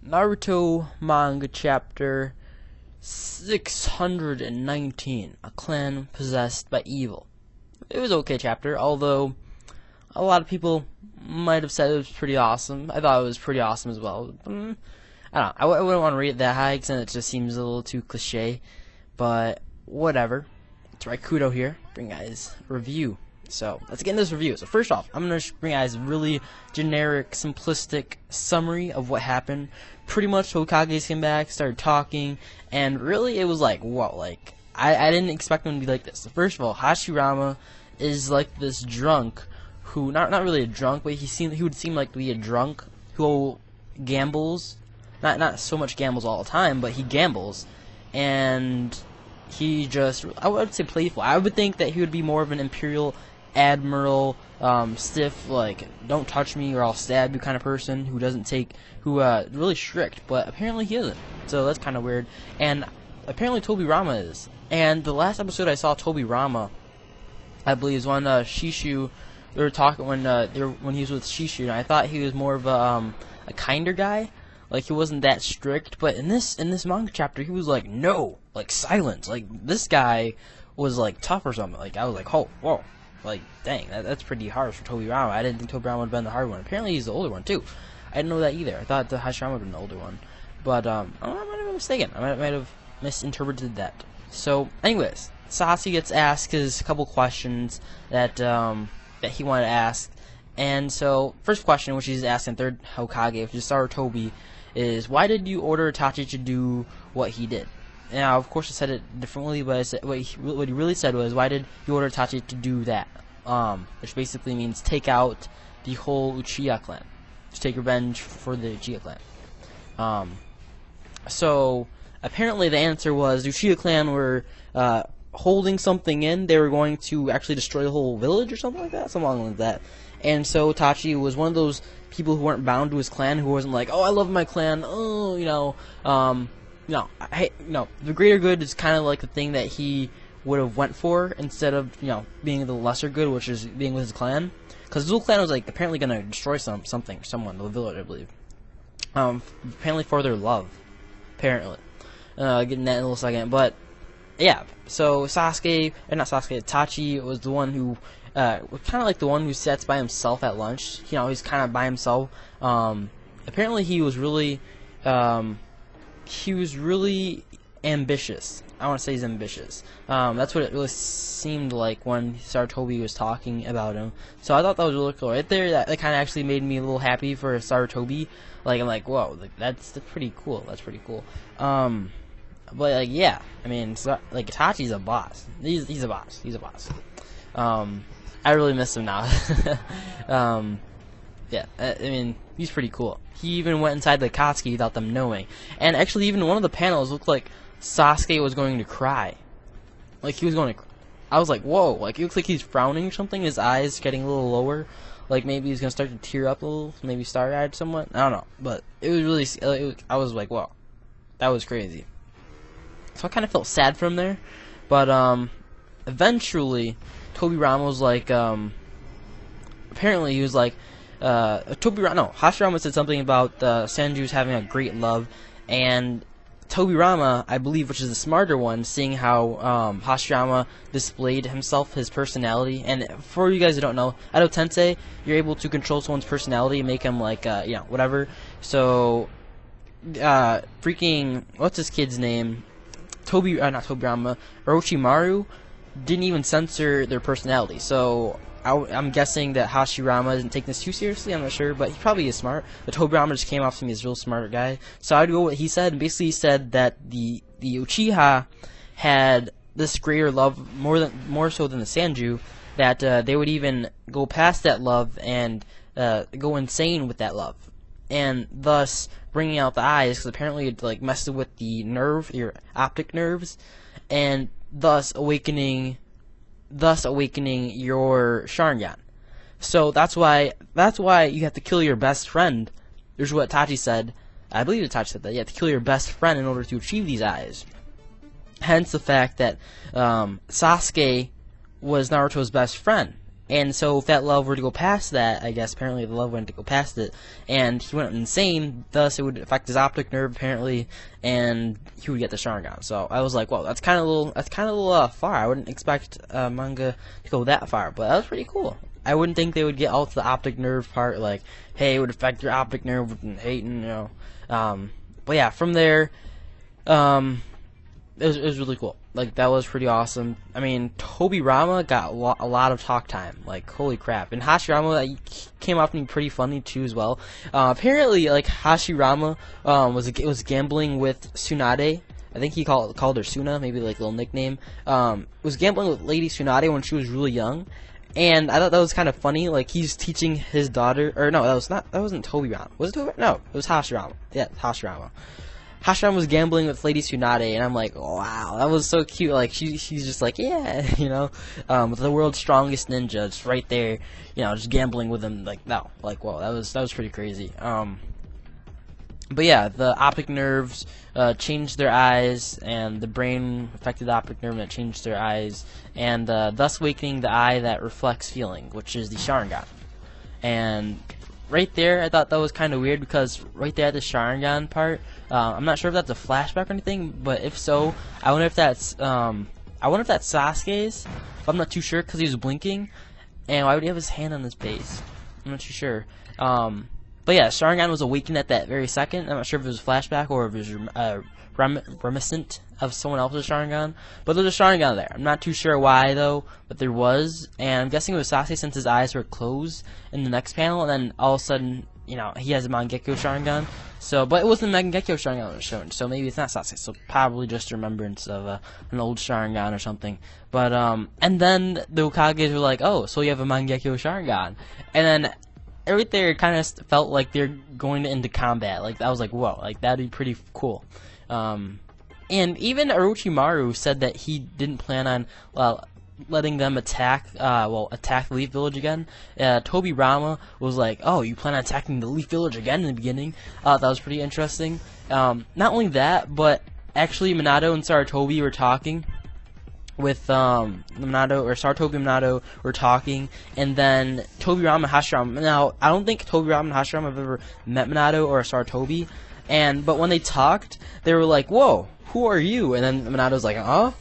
Naruto Manga Chapter 619, A Clan Possessed by Evil. It was an okay chapter, although a lot of people might have said it was pretty awesome. I thought it was pretty awesome as well. I don't know, I wouldn't want to rate it that high because it just seems a little too cliche, but whatever. It's Raikudo here, bring guys a review. So let's get into this review. So first off, I'm going to bring guys a really generic, simplistic summary of what happened. Pretty much Hokages came back, started talking, and really it was like, whoa, like, I didn't expect him to be like this. So first of all, Hashirama is like this drunk who, not really a drunk, but he would seem like to be a drunk who gambles. Not so much gambles all the time, but he gambles. And he just, I would say playful. I would think that he would be more of an Imperial Admiral, stiff, like, don't touch me or I'll stab you kind of person who doesn't take, really strict, but apparently he isn't. So that's kind of weird. And apparently Toby Rama is. And the last episode I saw Toby Rama, I believe, is when Shishu, they were talking when he was with Shishu, and I thought he was more of a kinder guy. Like, he wasn't that strict, but in this manga chapter, he was like, no, like, silence. Like, this guy was, like, tough or something. Like, I was like, oh, whoa. Like, dang, that's pretty harsh for Toby Rama. I didn't think Toby Rama would have been the hard one. Apparently, he's the older one, too. I didn't know that either. I thought the Hashirama would have been the older one. But, I might have been mistaken. I might have misinterpreted that. So, anyways, Sasuke gets asked his couple questions that he wanted to ask. And so, first question, which he's asking third Hokage, which is Sarutobi, is, why did you order Itachi to do what he did? Now, of course, I said it differently, but I said, what he really said was, why did you order Itachi to do that? Which basically means take out the whole Uchiha clan. To take revenge for the Uchiha clan. So, apparently the answer was, the Uchiha clan were holding something in. They were going to actually destroy the whole village or something like that. Something like that. And so Itachi was one of those people who weren't bound to his clan, who wasn't like, oh, I love my clan, oh, no, the greater good is kind of like the thing that he would have went for instead of, being the lesser good, which is being with his clan. Because his whole clan was, like, apparently going to destroy someone, the village, I believe. Apparently for their love. Apparently. Getting that in a little second. But, yeah, so Itachi was the one who, was kind of like the one who sits by himself at lunch. He's kind of by himself. Apparently he was really ambitious. I want to say he's ambitious. That's what it really seemed like when Sarutobi was talking about him. So I thought that was really cool. Right there, that kind of actually made me a little happy for Sarutobi. Like, I'm like, whoa, like, that's pretty cool. That's pretty cool. But, like, yeah. I mean, like, Itachi's a boss. He's a boss. He's a boss. I really miss him now. Yeah, I mean, he's pretty cool. He even went inside the Akatsuki without them knowing. And actually, even one of the panels looked like Sasuke was going to cry. Like, he was going to... I was like, whoa. Like, it looks like he's frowning or something. His eyes getting a little lower. Like, maybe he's going to start to tear up a little. Maybe starry-eyed somewhat. I don't know. But it was really... I was like, whoa. That was crazy. So I kind of felt sad for him there. But, eventually, Toby Rama was like, apparently he was like, Hashirama said something about Sanju's having a great love, and Toby Rama, I believe, which is the smarter one, seeing how Hashirama displayed himself, his personality. And for you guys who don't know, out of Tensei, you're able to control someone's personality and make him like, whatever. So, freaking, what's this kid's name? Not Toby Rama, Orochimaru didn't even censor their personality. So I'm guessing that Hashirama isn't taking this too seriously. I'm not sure, but he probably is smart. But Toby Rama just came off to me as a real smart guy. So I'd go with what he said, and basically he said that the Uchiha had this greater love, more so than the Sanju, that they would even go past that love and go insane with that love, and thus bringing out the eyes, because apparently it like messed with the your optic nerves, and thus awakening your Sharingan. So that's why you have to kill your best friend. There's what Itachi said. I believe Itachi said that. You have to kill your best friend in order to achieve these eyes. Hence the fact that Sasuke was Naruto's best friend. And so if that love were to go past that, I guess apparently the love went to go past it, and he went insane, thus it would affect his optic nerve apparently, and he would get the Sharingan. So I was like, well, that's kind of a little far. I wouldn't expect manga to go that far, but that was pretty cool. I wouldn't think they would get all to the optic nerve part, like, hey, it would affect your optic nerve and hating, you know. But yeah, from there, it was really cool. Like, that was pretty awesome. I mean, Toby Rama got a lot of talk time. Like, holy crap. And Hashirama came off being pretty funny, too, as well. Apparently, like, Hashirama was gambling with Tsunade. I think he called her Suna, maybe, like, a little nickname. Was gambling with Lady Tsunade when she was really young. And I thought that was kind of funny. Like, he's teaching his daughter... Or, no, that wasn't Toby Rama. Was it Toby? No, it was Hashirama. Yeah, Hashirama. Hashirama was gambling with Lady Tsunade, and I'm like, wow, that was so cute. Like, she's just like, yeah, you know, with the world's strongest ninja, just right there, you know, just gambling with him. Like, no, like, whoa, that was pretty crazy. But yeah, the optic nerves changed their eyes, and the brain affected the optic nerve that changed their eyes, and thus awakening the eye that reflects feeling, which is the Sharingan. And right there, I thought that was kind of weird, because right there at the Sharingan part, I'm not sure if that's a flashback or anything, but if so, I wonder if that's Sasuke's. But I'm not too sure, because he was blinking, and why would he have his hand on his face? I'm not too sure. But yeah, Sharingan was awakened at that very second. I'm not sure if it was a flashback or if it was reminiscent of someone else's Sharingan. But there's a Sharingan there. I'm not too sure why, though, but there was. And I'm guessing it was Sasuke since his eyes were closed in the next panel. And then all of a sudden, you know, he has a Mangekyo Sharingan. So, but it wasn't the Mangekyo Sharingan that was shown. So maybe it's not Sasuke. So probably just a remembrance of an old Sharingan or something. But, and then the Hokages were like, oh, so you have a Mangekyo Sharingan. And then right there, it kind of felt like they're going into combat. Like, I was like, whoa, like, that'd be pretty cool. And even Orochimaru said that he didn't plan on letting them attack the Leaf Village again. Toby Rama was like, oh, you plan on attacking the Leaf Village again in the beginning? That was pretty interesting. Not only that, but actually Minato and Sarutobi were talking with Sarutobi and Minato were talking, and then Toby Rama and Hashirama. Now, I don't think Toby Rama and Hashirama have ever met Minato or Sarutobi, but when they talked, they were like, whoa, who are you? And then Minato's like, huh?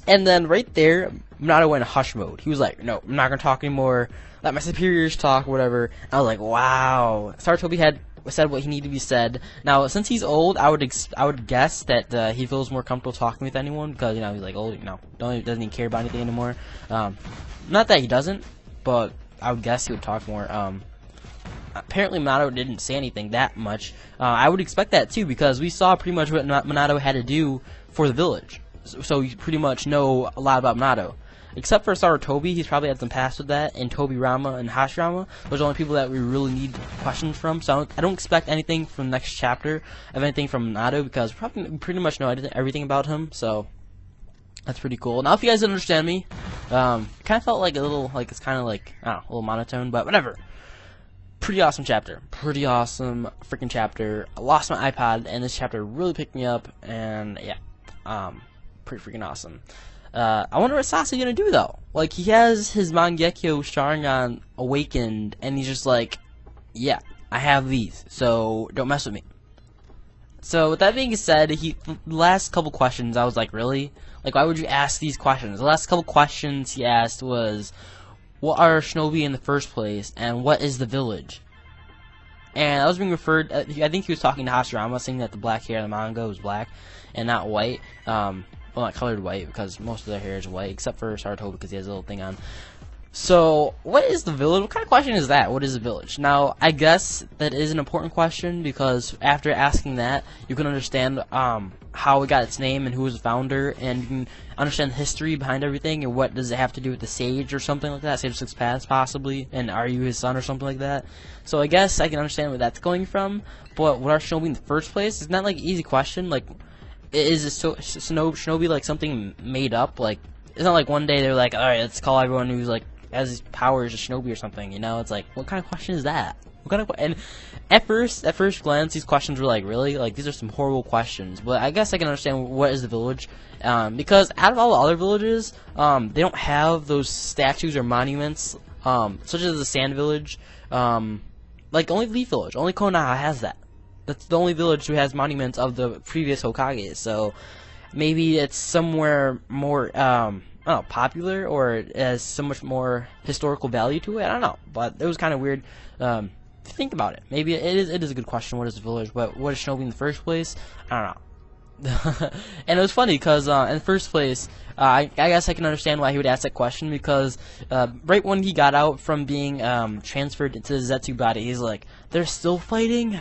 And then right there, Minato went in hush mode. He was like, no, I'm not going to talk anymore. Let my superiors talk, whatever. And I was like, wow. Sarutobi had said what he needed to be said. Now, since he's old, I would guess that he feels more comfortable talking with anyone, because, you know, he's like old, you know, doesn't even care about anything anymore. Not that he doesn't, but I would guess he would talk more. Apparently Minato didn't say anything that much. I would expect that too, because we saw pretty much what Minato had to do for the village. So you pretty much know a lot about Minato. Except for Sarutobi, he's probably had some past with that, and Toby Rama and Hashirama. Those are the only people that we really need questions from. So I don't expect anything from the next chapter of anything from Minato, because we probably pretty much know everything about him. So that's pretty cool. Now, if you guys didn't understand me, kind of felt like it's kind of like, I don't know, a little monotone, but whatever. Pretty awesome chapter. Pretty awesome freaking chapter. I lost my iPod, and this chapter really picked me up, and yeah, pretty freaking awesome. I wonder what Sasuke's gonna do, though. Like, he has his Mangekyo Sharingan awakened, and he's just like, yeah, I have these, so don't mess with me. So, with that being said, the last couple questions, I was like, really? Like, why would you ask these questions? The last couple questions he asked was, what are shinobi in the first place, and what is the village? And I was being referred, I think he was talking to Hashirama, saying that the black hair in the manga was black, and not white. Well, not colored white, because most of their hair is white, except for Sarutobi, because he has a little thing on. So, what is the village? What kind of question is that? What is the village? Now, I guess that is an important question, because after asking that, you can understand how it got its name and who was the founder, and you can understand the history behind everything, and what does it have to do with the Sage or something like that, Sage of Six Paths, possibly, and are you his son or something like that? So, I guess I can understand where that's going from, but what are shinobi in the first place? It's not like an easy question. Like, is shinobi like something made up? Like, it's not like one day they're like, alright, let's call everyone who's like has these powers a shinobi or something, you know? It's like, what kind of question is that? What kind of and at first glance, these questions were like, really? Like, these are some horrible questions. But I guess I can understand what is the village, because out of all the other villages, they don't have those statues or monuments such as the Sand Village. Like only Leaf Village, only Konoha has that. That's the only village who has monuments of the previous Hokage. So maybe it's somewhere more I don't know, popular, or it has so much more historical value to it. I don't know, but it was kind of weird. Think about it. Maybe it is a good question. What is the village? What is Shinobi in the first place? I don't know. And it was funny because in the first place, I guess I can understand why he would ask that question, because right when he got out from being transferred into the Zetsu body, he's like, "They're still fighting?"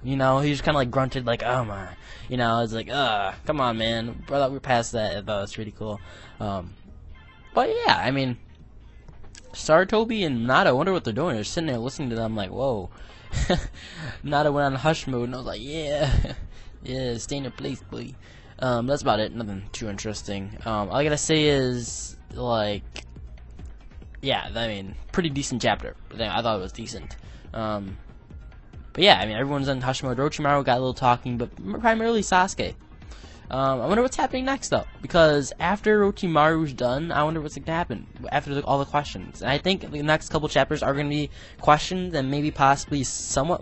You know, he just kind of like grunted, like, "Oh my," you know, it's like, come on, man. I thought we were past that. I thought it was pretty cool. But yeah, I mean, Sarutobi and Nada, I wonder what they're doing. They're sitting there listening to them, like, whoa. Nada went on hush mode, and I was like, yeah. Yeah, stay in your place, boy. That's about it. Nothing too interesting. All I gotta say is, like, yeah, I mean, pretty decent chapter. I thought it was decent. But yeah, I mean, everyone's in hush mode. Orochimaru got a little talking, but primarily Sasuke. I wonder what's happening next, though, because after Orochimaru's done, I wonder what's going to happen after all the questions. And I think the next couple chapters are going to be questions and maybe possibly some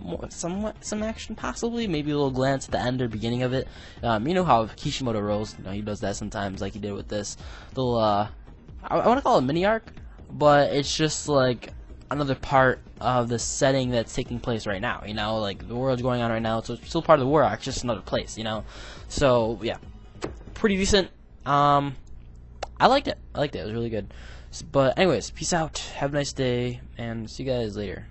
action, possibly. Maybe a little glance at the end or beginning of it. You know how Kishimoto rolls. You know, he does that sometimes, like he did with this little, I want to call it a mini arc, but it's just like another part of the setting that's taking place right now. You know, like the world's going on right now, so it's still part of the war arc, just another place. You know. So yeah, pretty decent. I liked it. It was really good. But anyways, peace out. Have a nice day, and see you guys later.